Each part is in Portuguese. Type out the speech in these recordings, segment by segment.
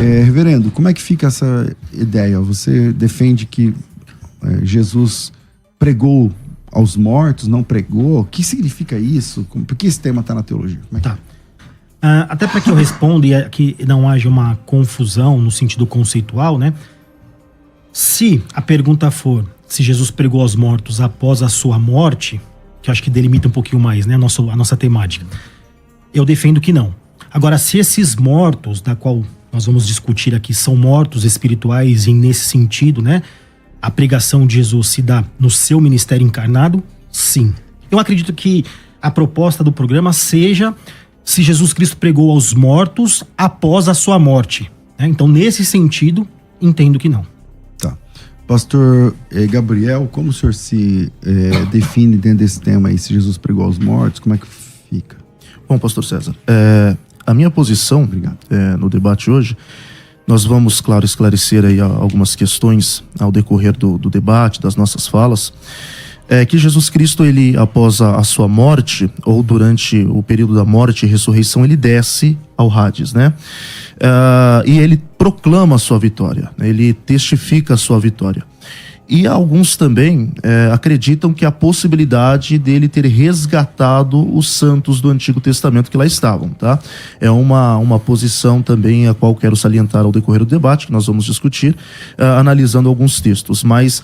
Reverendo, como é que fica essa ideia? Você defende que Jesus pregou aos mortos, não pregou? O que significa isso? Por que esse tema está na teologia? Como é que tá. Até para que eu responda e que não haja uma confusão no sentido conceitual, né? Se a pergunta for se Jesus pregou aos mortos após a sua morte, que eu acho que delimita um pouquinho mais, né, a nossa temática, eu defendo que não. Agora, se esses mortos, da qual nós vamos discutir aqui, são mortos espirituais e nesse sentido, né, a pregação de Jesus se dá no seu ministério encarnado, sim. Eu acredito que a proposta do programa seja se Jesus Cristo pregou aos mortos após a sua morte, né? Então, nesse sentido, entendo que não. Tá. Pastor Gabriel, como o senhor se define dentro desse tema aí, se Jesus pregou aos mortos, como é que fica? Bom, pastor César, a minha posição no debate hoje, nós vamos, claro, esclarecer aí algumas questões ao decorrer do debate, das nossas falas, que Jesus Cristo, ele, após a sua morte, ou durante o período da morte e ressurreição, ele desce ao Hades, né? E ele proclama a sua vitória, né? Ele testifica a sua vitória. E alguns também acreditam que a possibilidade dele ter resgatado os santos do Antigo Testamento que lá estavam, tá? É uma posição também a qual quero salientar ao decorrer do debate, que nós vamos discutir, analisando alguns textos. Mas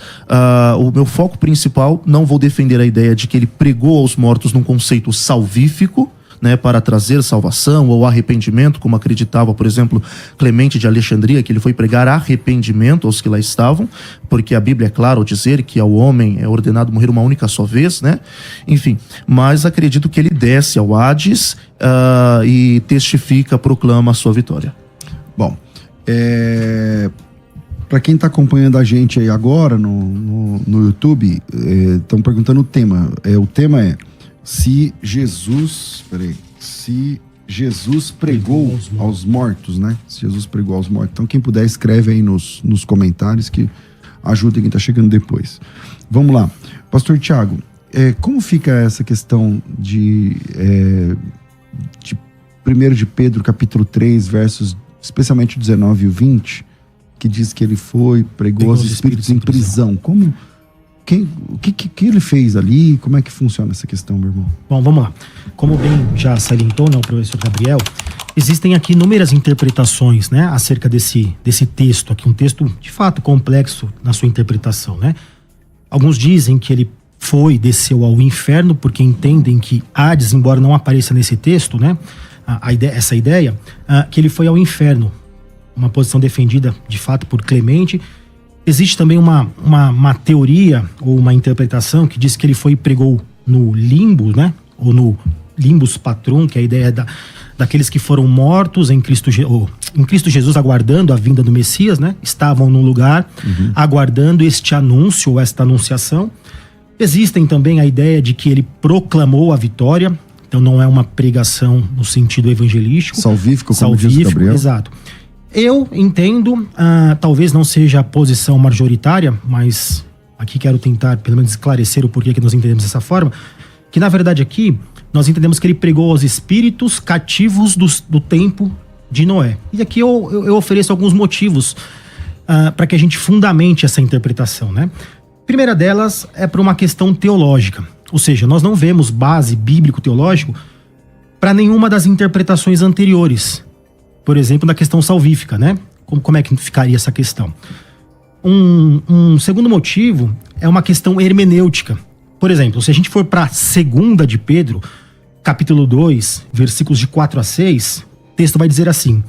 o meu foco principal, não vou defender a ideia de que ele pregou aos mortos num conceito salvífico, né, para trazer salvação ou arrependimento, como acreditava, por exemplo, Clemente de Alexandria, que ele foi pregar arrependimento aos que lá estavam, porque a Bíblia é clara ao dizer que ao homem é ordenado morrer uma única só vez, né? Enfim, mas acredito que ele desce ao Hades e testifica, proclama a sua vitória. Bom, para quem está acompanhando a gente aí agora no YouTube, estão perguntando o tema. O tema é se Jesus pregou aos mortos, né? Se Jesus pregou aos mortos. Então, quem puder, escreve aí nos comentários que ajuda quem está chegando depois. Vamos lá. Pastor Tiago, como fica essa questão de 1 de Pedro, capítulo 3, versos, especialmente o 19 e o 20, que diz que ele pregou os espíritos em prisão. O que ele fez ali? Como é que funciona essa questão, meu irmão? Bom, vamos lá. Como bem já salientou, né, o professor Gabriel, existem aqui inúmeras interpretações, né, acerca desse texto aqui, um texto de fato complexo na sua interpretação, né? Alguns dizem que ele desceu ao inferno, porque entendem que Hades, embora não apareça nesse texto, né, essa ideia, que ele foi ao inferno, uma posição defendida de fato por Clemente. Existe também uma teoria ou uma interpretação que diz que ele pregou no limbo, né? Ou no limbus patrum, que é a ideia daqueles que foram mortos em Cristo Jesus, aguardando a vinda do Messias, né? Estavam no lugar, aguardando este anúncio ou esta anunciação. Existem também a ideia de que ele proclamou a vitória, então não é uma pregação no sentido evangelístico. Salvífico, como diz Gabriel. Exato. Eu entendo, talvez não seja a posição majoritária, mas aqui quero tentar pelo menos esclarecer o porquê que nós entendemos dessa forma, que na verdade aqui nós entendemos que ele pregou aos espíritos cativos do tempo de Noé. E aqui eu ofereço alguns motivos para que a gente fundamente essa interpretação, né? Primeira delas é por uma questão teológica, ou seja, nós não vemos base bíblico-teológico para nenhuma das interpretações anteriores. Por exemplo, na questão salvífica, né? Como é que ficaria essa questão? Um segundo motivo é uma questão hermenêutica. Por exemplo, se a gente for para 2 de Pedro, capítulo 2, versículos de 4 a 6, o texto vai dizer assim: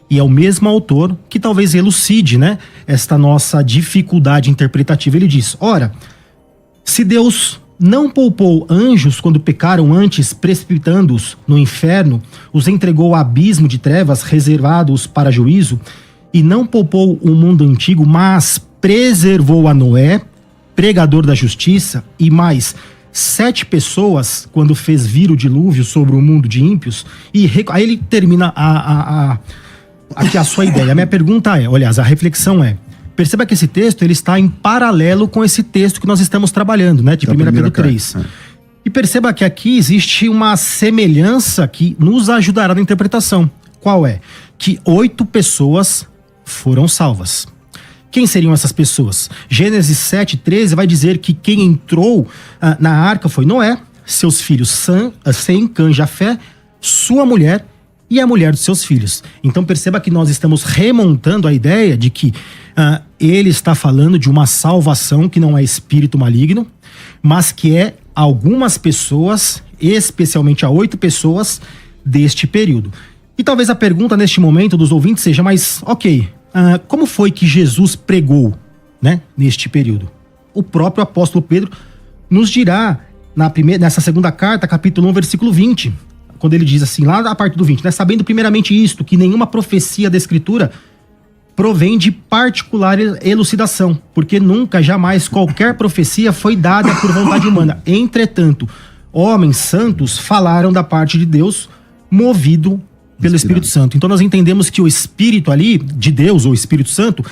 e é o mesmo autor que talvez elucide, né, esta nossa dificuldade interpretativa. Ele diz: ora, se Deus não poupou anjos quando pecaram, antes precipitando-os no inferno, os entregou ao abismo de trevas reservados para juízo, e não poupou o mundo antigo, mas preservou a Noé, pregador da justiça, e mais 7 pessoas, quando fez vir o dilúvio sobre o mundo de ímpios. E aí ele termina aqui a sua ideia. A minha pergunta é, aliás, a reflexão é: perceba que esse texto ele está em paralelo com esse texto que nós estamos trabalhando, né, de 1 Pedro 3. E perceba que aqui existe uma semelhança que nos ajudará na interpretação. Qual é? Que 8 pessoas foram salvas. Quem seriam essas pessoas? Gênesis 7:13 vai dizer que quem entrou na arca foi Noé, seus filhos Sem, Cã, Jafé, sua mulher e a mulher dos seus filhos. Então perceba que nós estamos remontando a ideia de que ele está falando de uma salvação que não é espírito maligno, mas que é algumas pessoas, especialmente a 8 pessoas deste período. E talvez a pergunta neste momento dos ouvintes seja, mas ok, como foi que Jesus pregou, né, neste período? O próprio apóstolo Pedro nos dirá nessa segunda carta, capítulo 1, versículo 20, quando ele diz assim, lá a parte do 20, né, sabendo primeiramente isto, que nenhuma profecia da Escritura provém de particular elucidação, porque nunca, jamais, qualquer profecia foi dada por vontade humana. Entretanto, homens santos falaram da parte de Deus, movido pelo Espírito Santo. Então nós entendemos que o Espírito ali, de Deus, ou o Espírito Santo,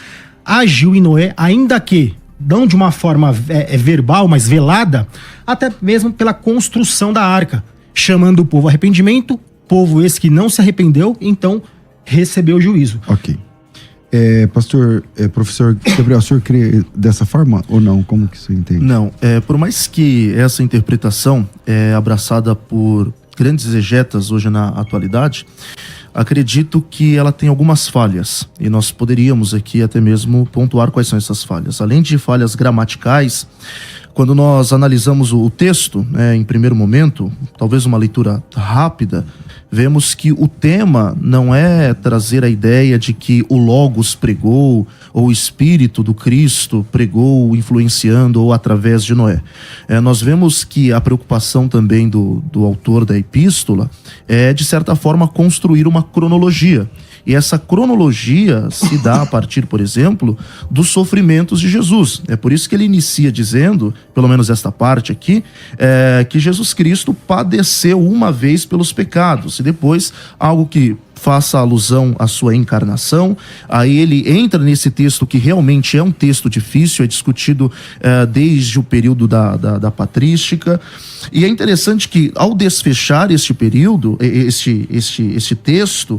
agiu em Noé, ainda que não de uma forma verbal, mas velada, até mesmo pela construção da arca, chamando o povo ao arrependimento, povo esse que não se arrependeu, então recebeu o juízo. Ok. Professor Gabriel, o senhor crê dessa forma ou não? Como que você entende? Não, por mais que essa interpretação é abraçada por grandes exegetas hoje na atualidade, acredito que ela tem algumas falhas, e nós poderíamos aqui até mesmo pontuar quais são essas falhas. Além de falhas gramaticais, quando nós analisamos o texto, em primeiro momento, talvez uma leitura rápida, vemos que o tema não é trazer a ideia de que o Logos pregou, ou o Espírito do Cristo pregou, influenciando ou através de Noé. Nós vemos que a preocupação também do autor da epístola é, de certa forma, construir uma cronologia. E essa cronologia se dá a partir, por exemplo, dos sofrimentos de Jesus. É por isso que ele inicia dizendo, pelo menos esta parte aqui, que Jesus Cristo padeceu uma vez pelos pecados. E depois, algo que faça alusão à sua encarnação. Aí ele entra nesse texto que realmente é um texto difícil, é discutido desde o período da patrística. E é interessante que, ao desfechar este período, este texto,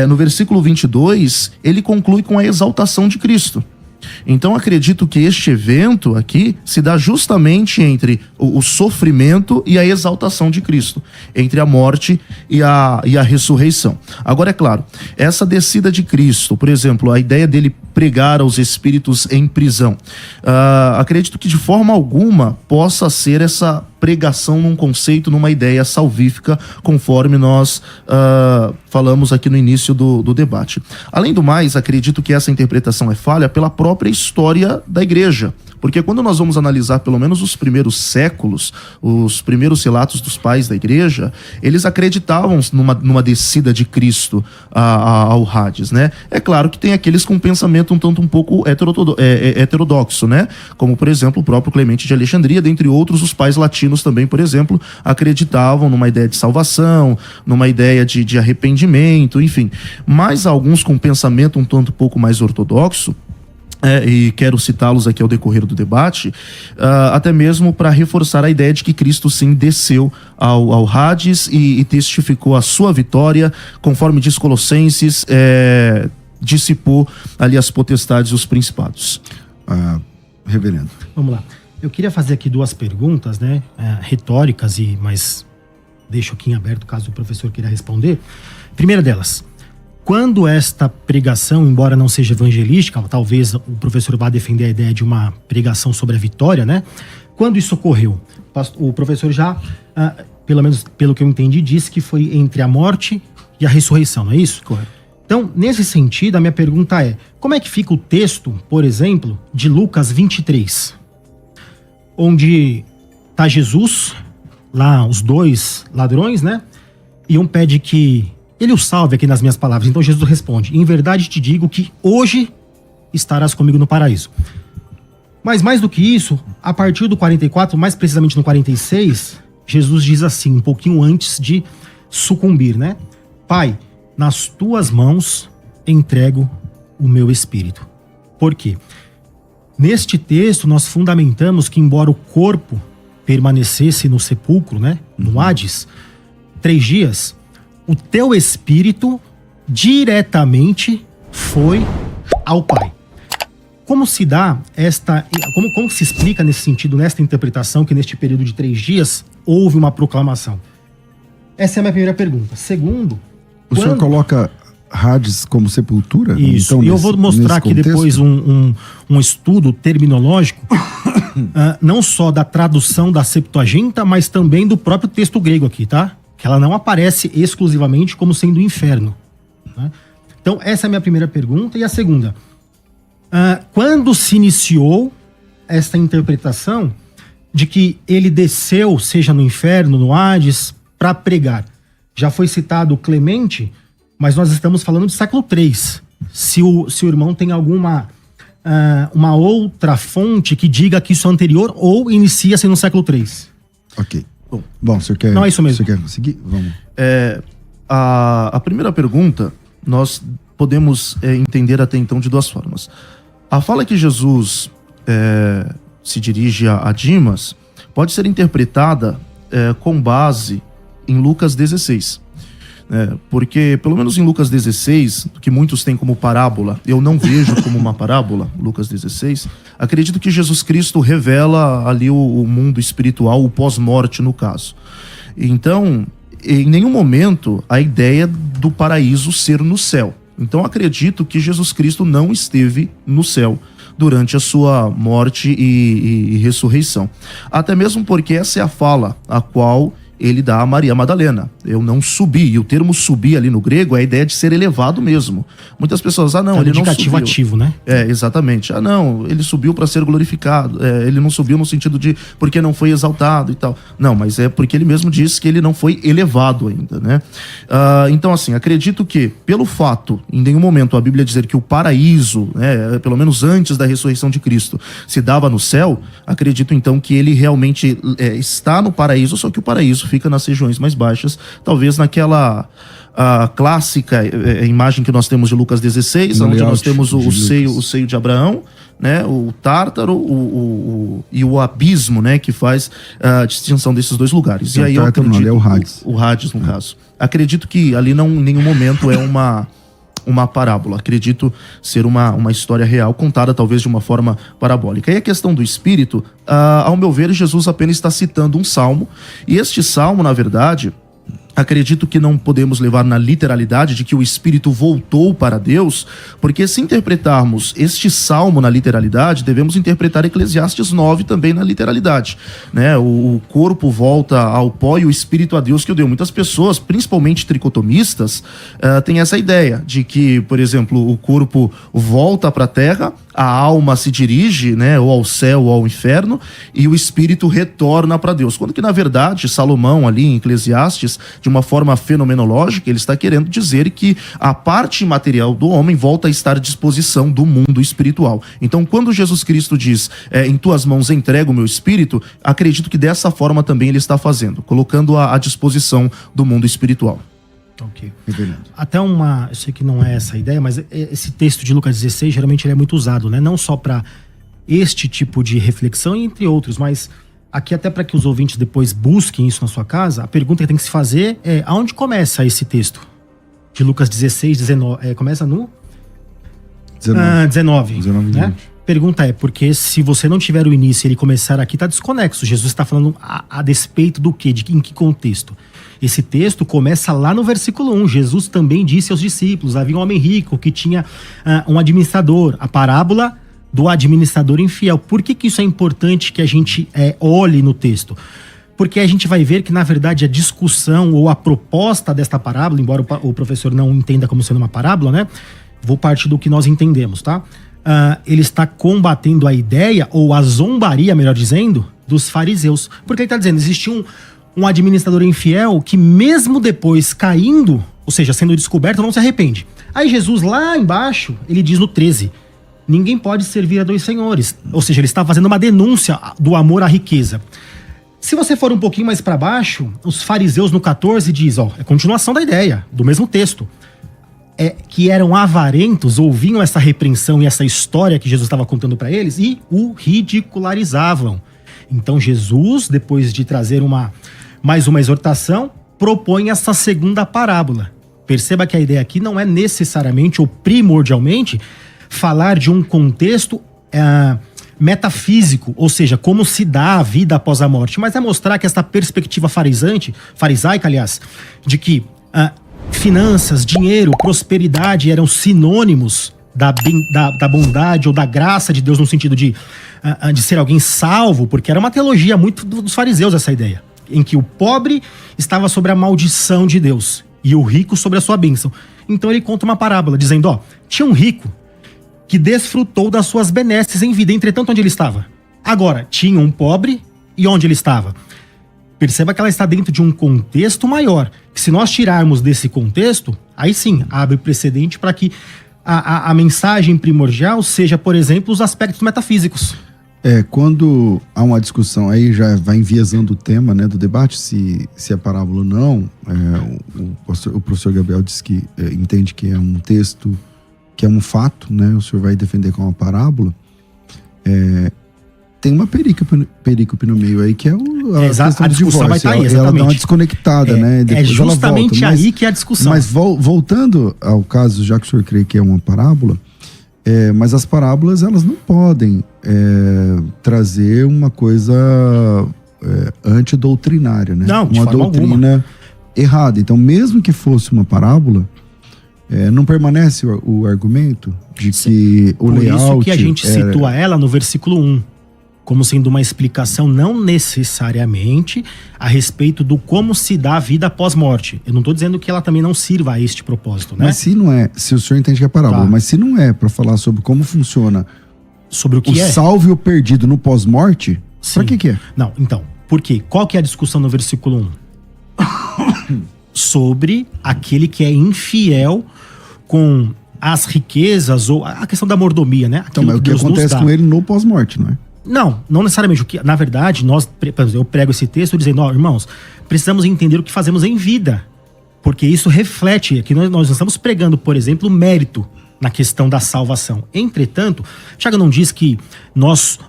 no versículo 22, ele conclui com a exaltação de Cristo. Então acredito que este evento aqui se dá justamente entre o sofrimento e a exaltação de Cristo, entre a morte e a ressurreição. Agora, é claro, essa descida de Cristo, por exemplo, a ideia dele pregar aos espíritos em prisão, acredito que de forma alguma possa ser essa pregação num conceito, numa ideia salvífica, conforme nós falamos aqui no início do debate. Além do mais, acredito que essa interpretação é falha pela própria história da igreja. Porque quando nós vamos analisar pelo menos os primeiros séculos, os primeiros relatos dos pais da igreja, eles acreditavam numa descida de Cristo ao Hades, né? É claro que tem aqueles com pensamento um pouco heterodoxo, né? Como, por exemplo, o próprio Clemente de Alexandria, dentre outros, os pais latinos também, por exemplo, acreditavam numa ideia de salvação, numa ideia de arrependimento, enfim. Mas alguns com pensamento um pouco mais ortodoxo, e quero citá-los aqui ao decorrer do debate, até mesmo para reforçar a ideia de que Cristo sim desceu ao Hades e testificou a sua vitória, conforme diz Colossenses, dissipou ali as potestades e os principados. Reverendo. Vamos lá. Eu queria fazer aqui 2 perguntas, né, retóricas, mas deixo aqui em aberto caso o professor queira responder. Primeira delas: quando esta pregação, embora não seja evangelística, talvez o professor vá defender a ideia de uma pregação sobre a vitória, né? Quando isso ocorreu? O professor já, pelo menos pelo que eu entendi, disse que foi entre a morte e a ressurreição, não é isso? Correto. Então, nesse sentido, a minha pergunta é: como é que fica o texto, por exemplo, de Lucas 23? Onde está Jesus, lá os 2 ladrões, né? E um pede que ele o salve aqui nas minhas palavras. Então Jesus responde: em verdade te digo que hoje estarás comigo no paraíso. Mas mais do que isso, a partir do 44, mais precisamente no 46, Jesus diz assim, um pouquinho antes de sucumbir, né? Pai, nas tuas mãos entrego o meu espírito. Por quê? Neste texto nós fundamentamos que, embora o corpo permanecesse no sepulcro, né? No Hades, 3 dias, o teu espírito diretamente foi ao Pai. Como se dá como se explica nesse sentido, nesta interpretação, que neste período de 3 dias houve uma proclamação? Essa é a minha primeira pergunta. Segundo, O senhor coloca Hades como sepultura? Isso, Então, e eu vou mostrar aqui contexto? depois um estudo terminológico, não só da tradução da Septuaginta, mas também do próprio texto grego aqui, tá? Que ela não aparece exclusivamente como sendo o inferno. Né? Então, essa é a minha primeira pergunta. E a segunda, quando se iniciou esta interpretação de que ele desceu, seja no inferno, no Hades, para pregar? Já foi citado Clemente, mas nós estamos falando de século III. Se o irmão tem alguma uma outra fonte que diga que isso é anterior ou inicia-se no século III. Ok. Bom, o senhor quer... Não, é isso mesmo. Você quer seguir? Vamos. A primeira pergunta, nós podemos entender até então de 2 formas. A fala que Jesus se dirige a Dimas pode ser interpretada com base em Lucas 16. Porque, pelo menos em Lucas 16, que muitos têm como parábola, eu não vejo como uma parábola, Lucas 16, acredito que Jesus Cristo revela ali o mundo espiritual, o pós-morte no caso. Então, em nenhum momento a ideia do paraíso ser no céu. Então, acredito que Jesus Cristo não esteve no céu durante a sua morte e ressurreição. Até mesmo porque essa é a fala a qual ele dá a Maria Madalena. Eu não subi. E o termo subir ali no grego é a ideia de ser elevado mesmo. Muitas pessoas, não, ele não indicativo subiu. ativo, né? Exatamente. Não, ele subiu para ser glorificado. Ele não subiu no sentido de porque não foi exaltado e tal. Não, mas é porque ele mesmo disse que ele não foi elevado ainda, né? Então, assim, acredito que pelo fato, em nenhum momento a Bíblia dizer que o paraíso, né, pelo menos antes da ressurreição de Cristo, se dava no céu, acredito então que ele realmente está no paraíso, só que o paraíso fica nas regiões mais baixas, talvez naquela clássica imagem que nós temos de Lucas 16, onde nós temos o seio de Abraão, né, o Tártaro e o abismo, né, que faz a distinção desses 2 lugares. E aí eu acredito, ali é o Hades. O Hades, no caso. Acredito que ali não, em nenhum momento é uma parábola. Acredito ser uma história real, contada talvez de uma forma parabólica. E a questão do espírito, ao meu ver, Jesus apenas está citando um salmo, e este salmo, na verdade, acredito que não podemos levar na literalidade de que o Espírito voltou para Deus, porque se interpretarmos este salmo na literalidade, devemos interpretar Eclesiastes 9 também na literalidade, né? O corpo volta ao pó e o Espírito a Deus que o deu. Muitas pessoas, principalmente tricotomistas, têm essa ideia de que, por exemplo, o corpo volta para a terra, a alma se dirige, né, ou ao céu ou ao inferno, e o espírito retorna para Deus. Quando que, na verdade, Salomão, ali em Eclesiastes, de uma forma fenomenológica, ele está querendo dizer que a parte material do homem volta a estar à disposição do mundo espiritual. Então, quando Jesus Cristo diz, em tuas mãos entrego o meu espírito, acredito que dessa forma também ele está fazendo, colocando à disposição do mundo espiritual. Ok. Até eu sei que não é essa a ideia, mas esse texto de Lucas 16, geralmente ele é muito usado, né? Não só para este tipo de reflexão, entre outros, mas aqui até para que os ouvintes depois busquem isso na sua casa, a pergunta que tem que se fazer é: aonde começa esse texto? De Lucas 16, 19, começa no? 19, né? Pergunta é, porque se você não tiver o início e ele começar aqui, tá desconexo. Jesus está falando a despeito do quê? Em que contexto? Esse texto começa lá no versículo 1. Jesus também disse aos discípulos: havia um homem rico que tinha um administrador. A parábola do administrador infiel. Por que isso é importante que a gente olhe no texto? Porque a gente vai ver que, na verdade, a discussão ou a proposta desta parábola, embora o professor não entenda como sendo uma parábola, né? Vou partir do que nós entendemos, tá? Ele está combatendo a ideia, ou a zombaria, melhor dizendo, dos fariseus. Porque ele está dizendo, existe um administrador infiel que mesmo depois caindo, ou seja, sendo descoberto, não se arrepende. Aí Jesus, lá embaixo, ele diz no 13, ninguém pode servir a 2 senhores. Ou seja, ele está fazendo uma denúncia do amor à riqueza. Se você for um pouquinho mais para baixo, os fariseus no 14 diz, é continuação da ideia, do mesmo texto. Que eram avarentos, ouviam essa repreensão e essa história que Jesus estava contando para eles e o ridicularizavam. Então Jesus, depois de trazer mais uma exortação, propõe essa segunda parábola. Perceba que a ideia aqui não é necessariamente ou primordialmente falar de um contexto metafísico, ou seja, como se dá a vida após a morte, mas é mostrar que essa perspectiva farisaica, aliás, de que finanças, dinheiro, prosperidade eram sinônimos da bondade ou da graça de Deus, no sentido de ser alguém salvo, porque era uma teologia muito dos fariseus essa ideia, em que o pobre estava sobre a maldição de Deus e o rico sobre a sua bênção. Então ele conta uma parábola dizendo, tinha um rico que desfrutou das suas benesses em vida, entretanto onde ele estava? Agora, tinha um pobre e onde ele estava? Perceba que ela está dentro de um contexto maior, que se nós tirarmos desse contexto, aí sim, abre precedente para que a mensagem primordial seja, por exemplo, os aspectos metafísicos. Quando há uma discussão, aí já vai enviesando o tema, né, do debate, se é parábola ou não, o professor Gabriel disse que entende que é um texto, que é um fato, né, o senhor vai defender com uma parábola, tem uma perícope no meio aí, que é a discussão vai estar aí, exatamente. Ela dá uma desconectada, né? É justamente aí que é a discussão. Mas voltando ao caso, já que o senhor crê que é uma parábola, mas as parábolas, elas não podem trazer uma coisa antidoutrinária, né? Não, de uma forma doutrina alguma. Errada. Então, mesmo que fosse uma parábola, não permanece o argumento de que o layout... Por isso que a gente situa ela no versículo 1, como sendo uma explicação não necessariamente a respeito do como se dá a vida após morte. Eu não estou dizendo que ela também não sirva a este propósito, né? Mas se não é, se o senhor entende que é parábola, mas se não é para falar sobre como funciona sobre o que salvo e o perdido no pós-morte, para que é? Não, então, por quê? Qual que é a discussão no versículo 1? Sobre aquele que é infiel com as riquezas ou a questão da mordomia, né? Então, mas o que acontece com ele no pós-morte, não é? Não necessariamente. Na verdade, eu prego esse texto dizendo, irmãos, precisamos entender o que fazemos em vida. Porque isso reflete, aqui nós estamos pregando, por exemplo, mérito na questão da salvação. Entretanto, Tiago não diz que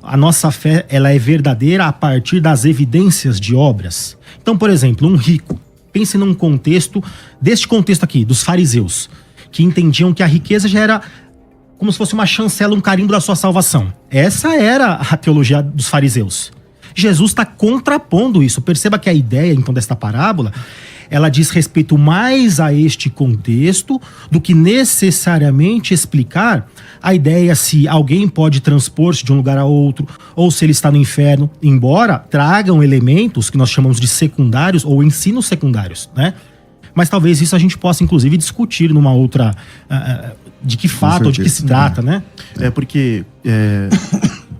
a nossa fé ela é verdadeira a partir das evidências de obras. Então, por exemplo, um rico, pense num contexto, deste contexto aqui, dos fariseus, que entendiam que a riqueza já era como se fosse uma chancela, um carimbo da sua salvação. Essa era a teologia dos fariseus. Jesus está contrapondo isso. Perceba que a ideia, então, desta parábola, ela diz respeito mais a este contexto do que necessariamente explicar a ideia se alguém pode transpor-se de um lugar a outro ou se ele está no inferno, embora tragam elementos que nós chamamos de secundários ou ensinos secundários, né? Mas talvez isso a gente possa, inclusive, discutir numa outra... de que fato ou de que se trata, né? Porque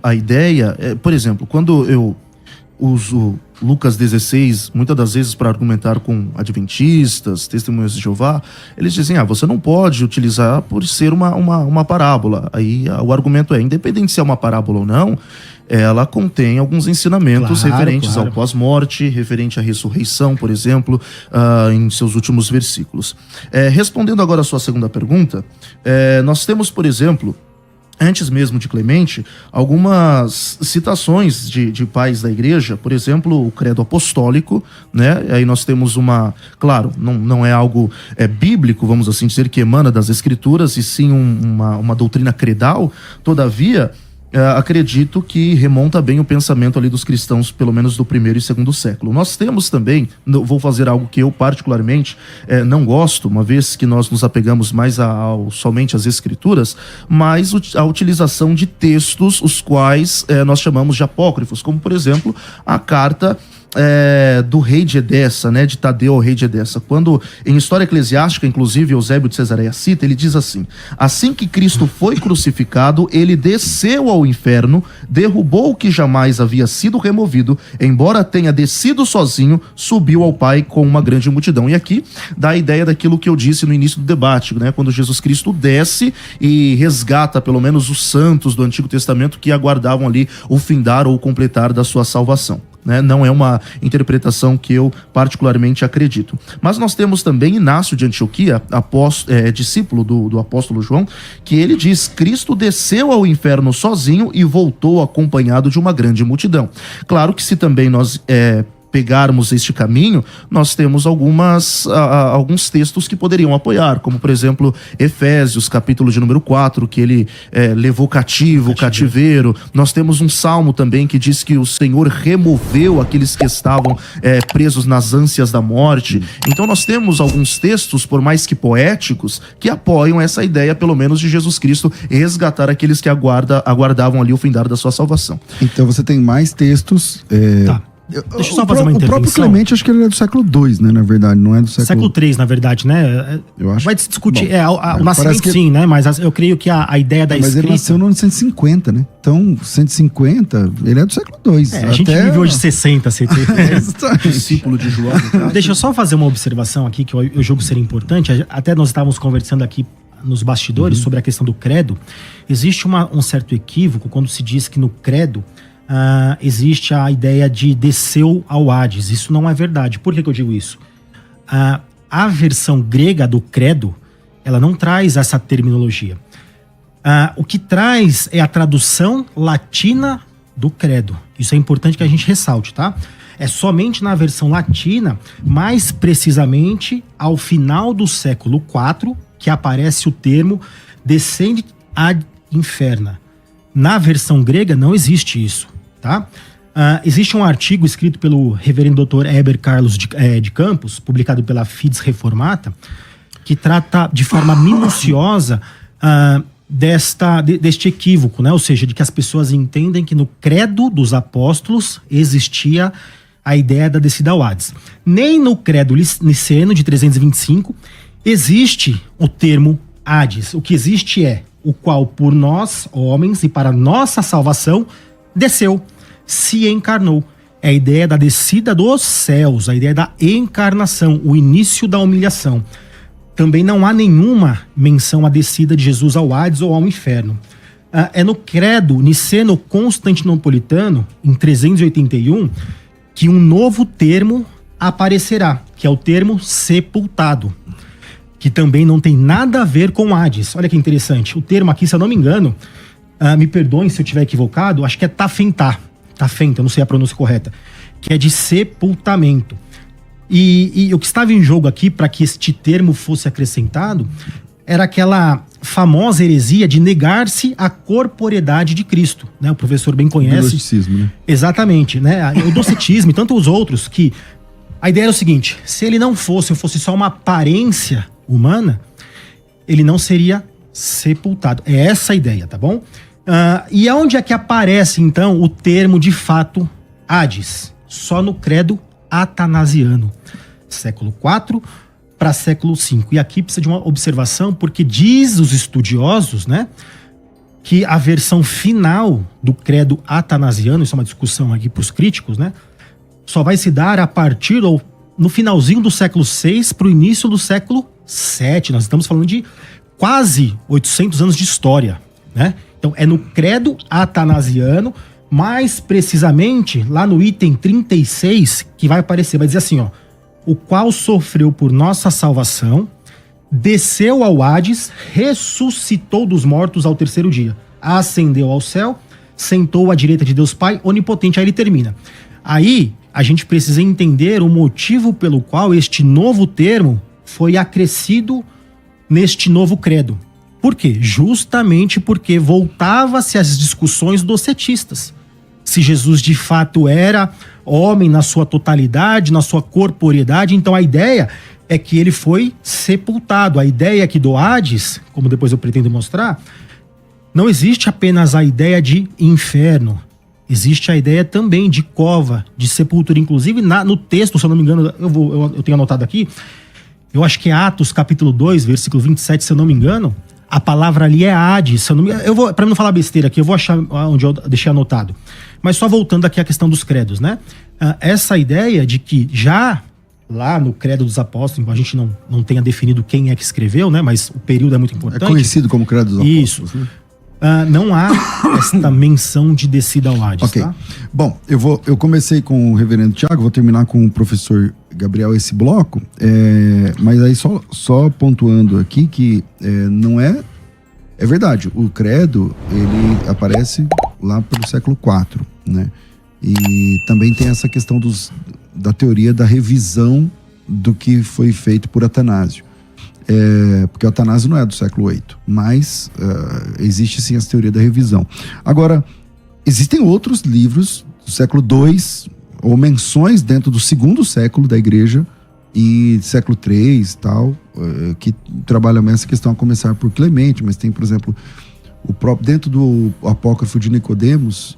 a ideia... por exemplo, quando eu uso Lucas 16, muitas das vezes para argumentar com adventistas, testemunhas de Jeová, eles dizem, você não pode utilizar por ser uma parábola. Aí o argumento independente se é uma parábola ou não, ela contém alguns ensinamentos referentes ao pós-morte, referente à ressurreição, por exemplo, em seus últimos versículos. Respondendo agora a sua segunda pergunta, nós temos, por exemplo, antes mesmo de Clemente, algumas citações de pais da igreja, por exemplo, o credo apostólico, né? Aí nós temos claro, não é algo bíblico, vamos assim dizer, que emana das escrituras, e sim uma doutrina credal. Todavia, acredito que remonta bem o pensamento ali dos cristãos, pelo menos do primeiro e segundo século. Nós temos também, vou fazer algo que eu particularmente não gosto, uma vez que nós nos apegamos mais somente às escrituras, mas a utilização de textos, os quais nós chamamos de apócrifos, como por exemplo a carta do rei de Edessa, né, de Tadeu ao rei de Edessa, quando em História Eclesiástica, inclusive Eusébio de Cesareia cita, ele diz assim que Cristo foi crucificado, ele desceu ao inferno, derrubou o que jamais havia sido removido, embora tenha descido sozinho, subiu ao Pai com uma grande multidão. E aqui dá a ideia daquilo que eu disse no início do debate, né, quando Jesus Cristo desce e resgata pelo menos os santos do Antigo Testamento que aguardavam ali o findar ou o completar da sua salvação. Não é uma interpretação que eu particularmente acredito. Mas nós temos também Inácio de Antioquia, discípulo do apóstolo João, que ele diz: Cristo desceu ao inferno sozinho e voltou acompanhado de uma grande multidão. Claro que se também nós pegarmos este caminho, nós temos alguns textos que poderiam apoiar, como por exemplo Efésios, capítulo de número 4, que ele levou cativo o cativeiro. Nós temos um salmo também que diz que o Senhor removeu aqueles que estavam presos nas ânsias da morte. Então nós temos alguns textos, por mais que poéticos, que apoiam essa ideia, pelo menos, de Jesus Cristo resgatar aqueles que aguardavam ali o findar da sua salvação. Então você tem mais textos... Tá. Deixa eu só fazer uma intervenção. O próprio Clemente, acho que ele é do século II, né? Na verdade, não é do século... Século III, na verdade, né? Eu acho. Vai se discutir. Bom, o nascimento, que... sim, né? Mas eu creio que a ideia da escrita... Mas ele nasceu no ano 150, né? Então, 150, ele é do século II. A gente vive hoje 60, 70. Discípulo de João. Deixa eu só fazer uma observação aqui, que eu julgo ser importante. Até nós estávamos conversando aqui nos bastidores sobre a questão do credo. Existe um certo equívoco quando se diz que no credo existe a ideia de desceu ao Hades. Isso não é verdade. Por que eu digo isso? A versão grega do credo, ela não traz essa terminologia. O que traz é a tradução latina do credo. Isso é importante que a gente ressalte, tá? É somente na versão latina, mais precisamente ao final do século IV, que aparece o termo descende ad inferna. Na versão grega não existe isso, tá? Existe um artigo escrito pelo reverendo Dr. Heber Carlos de Campos, publicado pela Fides Reformata, que trata de forma minuciosa deste equívoco, né? Ou seja, de que as pessoas entendem que no credo dos apóstolos existia a ideia da descida ao Hades. Nem no credo niceno de 325 existe o termo Hades. O que existe é o qual por nós, homens, e para nossa salvação, desceu, se encarnou. É a ideia da descida dos céus, a ideia da encarnação, o início da humilhação. Também não há nenhuma menção à descida de Jesus ao Hades ou ao inferno. É no credo niceno-constantinopolitano, em 381, que um novo termo aparecerá, que é o termo sepultado, que também não tem nada a ver com Hades. Olha que interessante. O termo aqui, se eu não me engano, me perdoem se eu estiver equivocado, acho que é tafentá. Tafenta, não sei a pronúncia correta, que é de sepultamento. E o que estava em jogo aqui para que este termo fosse acrescentado era aquela famosa heresia de negar-se à corporeidade de Cristo, né? O professor bem conhece. O docetismo, né? Exatamente, né? O docetismo e tantos outros, que a ideia era o seguinte: se ele não fosse, ou fosse só uma aparência humana, ele não seria sepultado. É essa a ideia, tá bom? E aonde é que aparece, então, o termo, de fato, Hades? Só no credo atanasiano, século IV para século V. E aqui precisa de uma observação, porque diz os estudiosos, né, que a versão final do credo atanasiano, isso é uma discussão aqui para os críticos, né, só vai se dar a partir ou no finalzinho do século VI para o início do século VII. Nós estamos falando de quase 800 anos de história, né? Então é no credo atanasiano, mais precisamente lá no item 36, que vai aparecer, vai dizer assim, ó: o qual sofreu por nossa salvação, desceu ao Hades, ressuscitou dos mortos ao terceiro dia, ascendeu ao céu, sentou à direita de Deus Pai onipotente. Aí ele termina. Aí a gente precisa entender o motivo pelo qual este novo termo foi acrescido neste novo credo. Por quê? Justamente porque voltava-se às discussões docetistas. Se Jesus de fato era homem na sua totalidade, na sua corporeidade, então a ideia é que ele foi sepultado. A ideia aqui do Hades, como depois eu pretendo mostrar, não existe apenas a ideia de inferno. Existe a ideia também de cova, de sepultura. Inclusive no texto, se eu não me engano, eu tenho anotado aqui, eu acho que é Atos capítulo 2, versículo 27, se eu não me engano, a palavra ali é Hades. Para não falar besteira aqui, eu vou achar onde eu deixei anotado. Mas só voltando aqui à questão dos credos, né? Essa ideia de que já lá no credo dos apóstolos, a gente não tenha definido quem é que escreveu, né? Mas o período é muito importante. É conhecido como credo dos apóstolos. Isso. Né? Não há esta menção de descida ao Hades, ok. Tá? Bom, eu comecei com o reverendo Tiago, vou terminar com o professor Gabriel esse bloco, mas aí só pontuando aqui que não é verdade, o credo, ele aparece lá pelo século IV, né? E também tem essa questão da teoria da revisão do que foi feito por Atanásio. Porque o Atanásio não é do século VIII, mas existe sim essa teoria da revisão. Agora, existem outros livros do século II, ou menções dentro do segundo século da igreja, e século III e tal, que trabalham essa questão, a começar por Clemente, mas tem, por exemplo, o próprio, dentro do apócrifo de Nicodemos,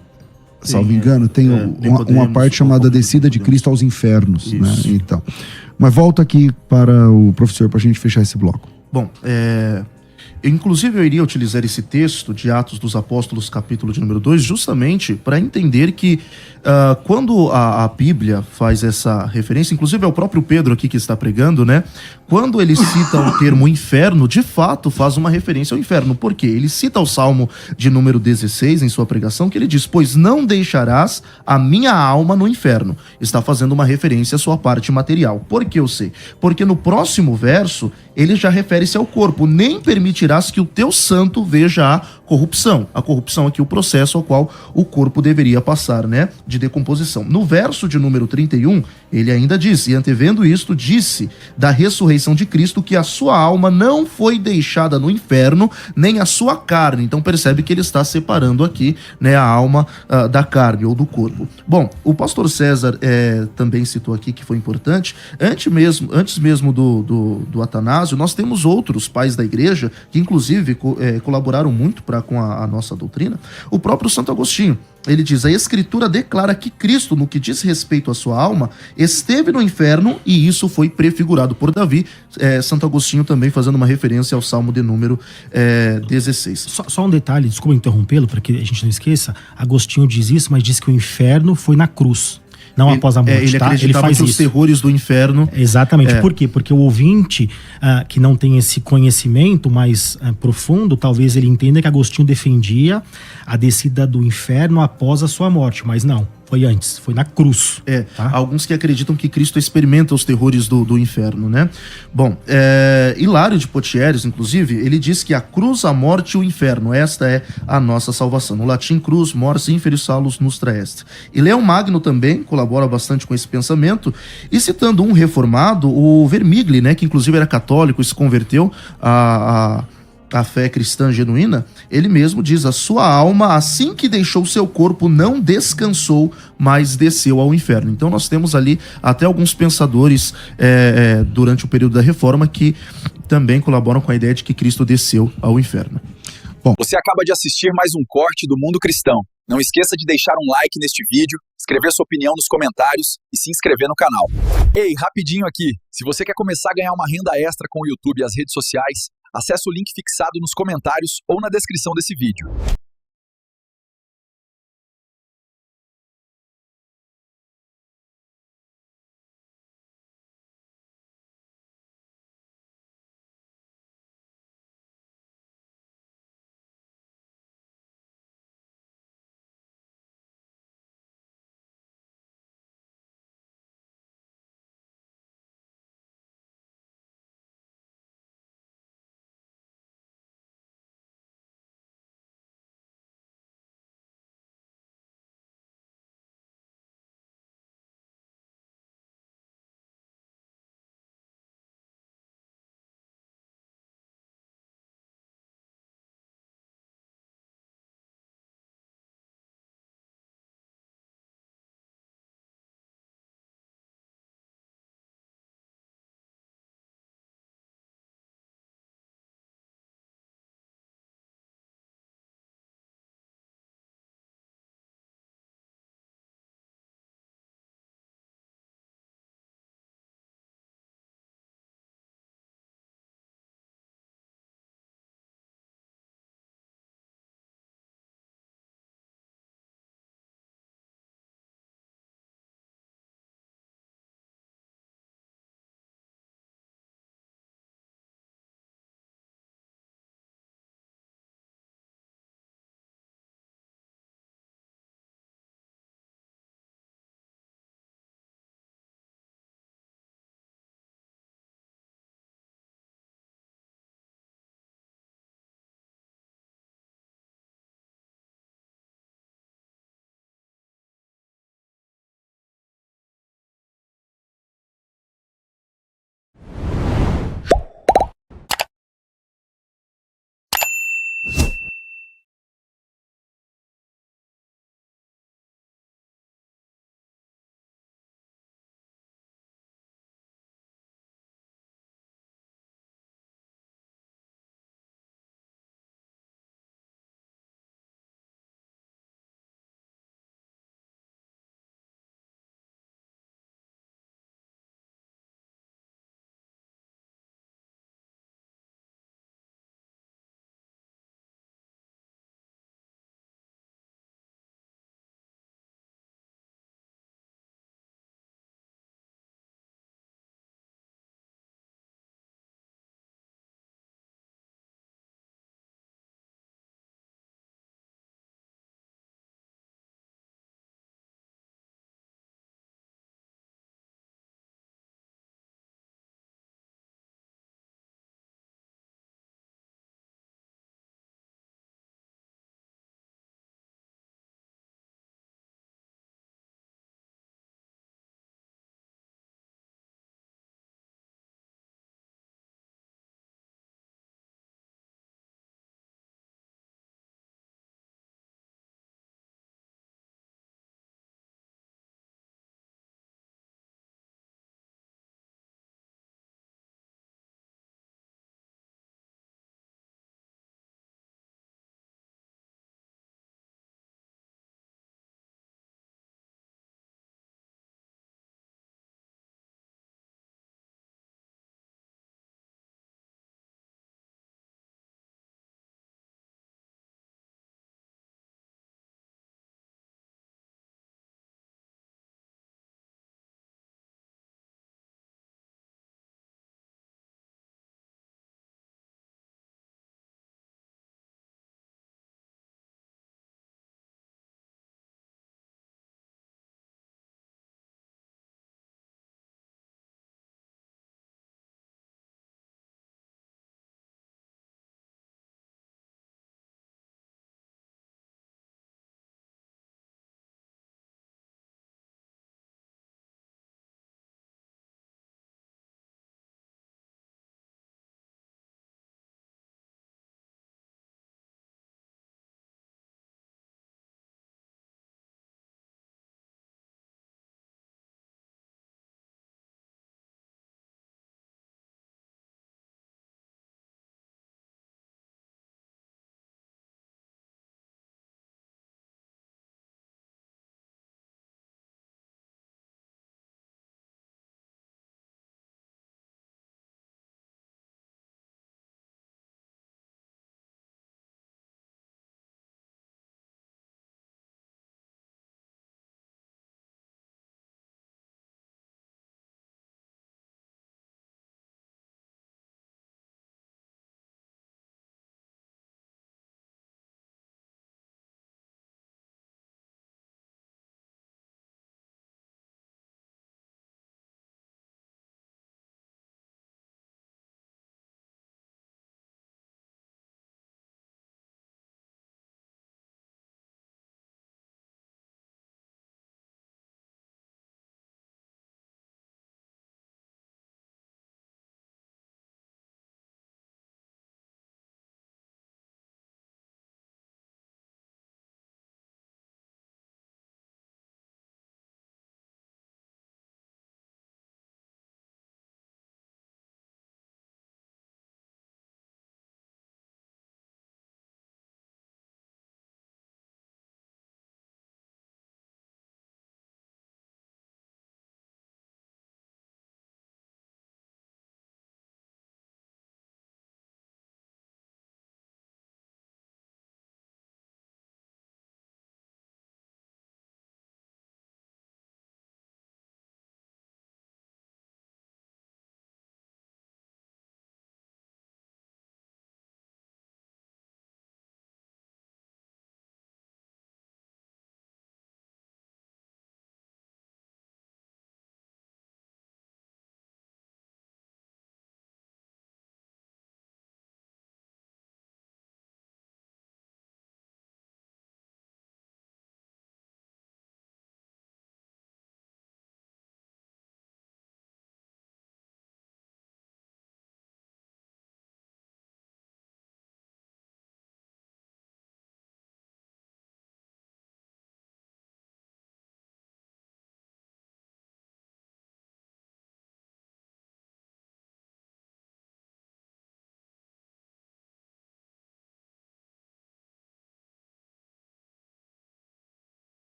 salvo engano, tem uma parte chamada Descida de Cristo aos Infernos, né? Então, mas volta aqui para o professor, para a gente fechar esse bloco. Bom, inclusive eu iria utilizar esse texto de Atos dos Apóstolos, capítulo de número 2, justamente para entender que quando a Bíblia faz essa referência, inclusive é o próprio Pedro aqui que está pregando, né? Quando ele cita o termo inferno, de fato faz uma referência ao inferno. Por quê? Ele cita o Salmo de número 16 em sua pregação, que ele diz: pois não deixarás a minha alma no inferno. Está fazendo uma referência à sua parte material. Por que eu sei? Porque no próximo verso, ele já refere-se ao corpo. Nem permitirás que o teu santo veja a corrupção. A corrupção aqui, o processo ao qual o corpo deveria passar, né? De decomposição. No verso de número 31, ele ainda diz: e antevendo isto, disse da ressurreição de Cristo que a sua alma não foi deixada no inferno, nem a sua carne. Então percebe que ele está separando aqui, né, a alma da carne ou do corpo. Bom, o pastor César também citou aqui que foi importante. Antes mesmo do Atanásio, nós temos outros pais da igreja que inclusive colaboraram muito com a nossa doutrina. O próprio Santo Agostinho, ele diz: a Escritura declara que Cristo, no que diz respeito à sua alma, esteve no inferno, e isso foi prefigurado por Davi. Santo Agostinho também fazendo uma referência ao Salmo de número 16. Só um detalhe, desculpa interrompê-lo, para que a gente não esqueça. Agostinho diz isso, mas diz que o inferno foi na cruz, não após a morte. Ele acreditava que os terrores do inferno... Exatamente. Por quê? Porque o ouvinte que não tem esse conhecimento mais profundo, talvez ele entenda que Agostinho defendia a descida do inferno após a sua morte, mas não. Foi antes, foi na cruz. Tá? Alguns que acreditam que Cristo experimenta os terrores do inferno, né? Bom, Hilário de Poitiers, inclusive, ele diz que a cruz, a morte e o inferno, esta é a nossa salvação. No latim, cruz, mors, inferis salus nostra est. E Leão Magno também colabora bastante com esse pensamento, e citando um reformado, o Vermigli, né, que inclusive era católico e se converteu a fé cristã genuína, ele mesmo diz: a sua alma, assim que deixou seu corpo, não descansou, mas desceu ao inferno. Então nós temos ali até alguns pensadores durante o período da Reforma que também colaboram com a ideia de que Cristo desceu ao inferno. Bom, você acaba de assistir mais um corte do Mundo Cristão. Não esqueça de deixar um like neste vídeo, escrever sua opinião nos comentários e se inscrever no canal. Ei, rapidinho aqui, se você quer começar a ganhar uma renda extra com o YouTube e as redes sociais, acesse o link fixado nos comentários ou na descrição desse vídeo.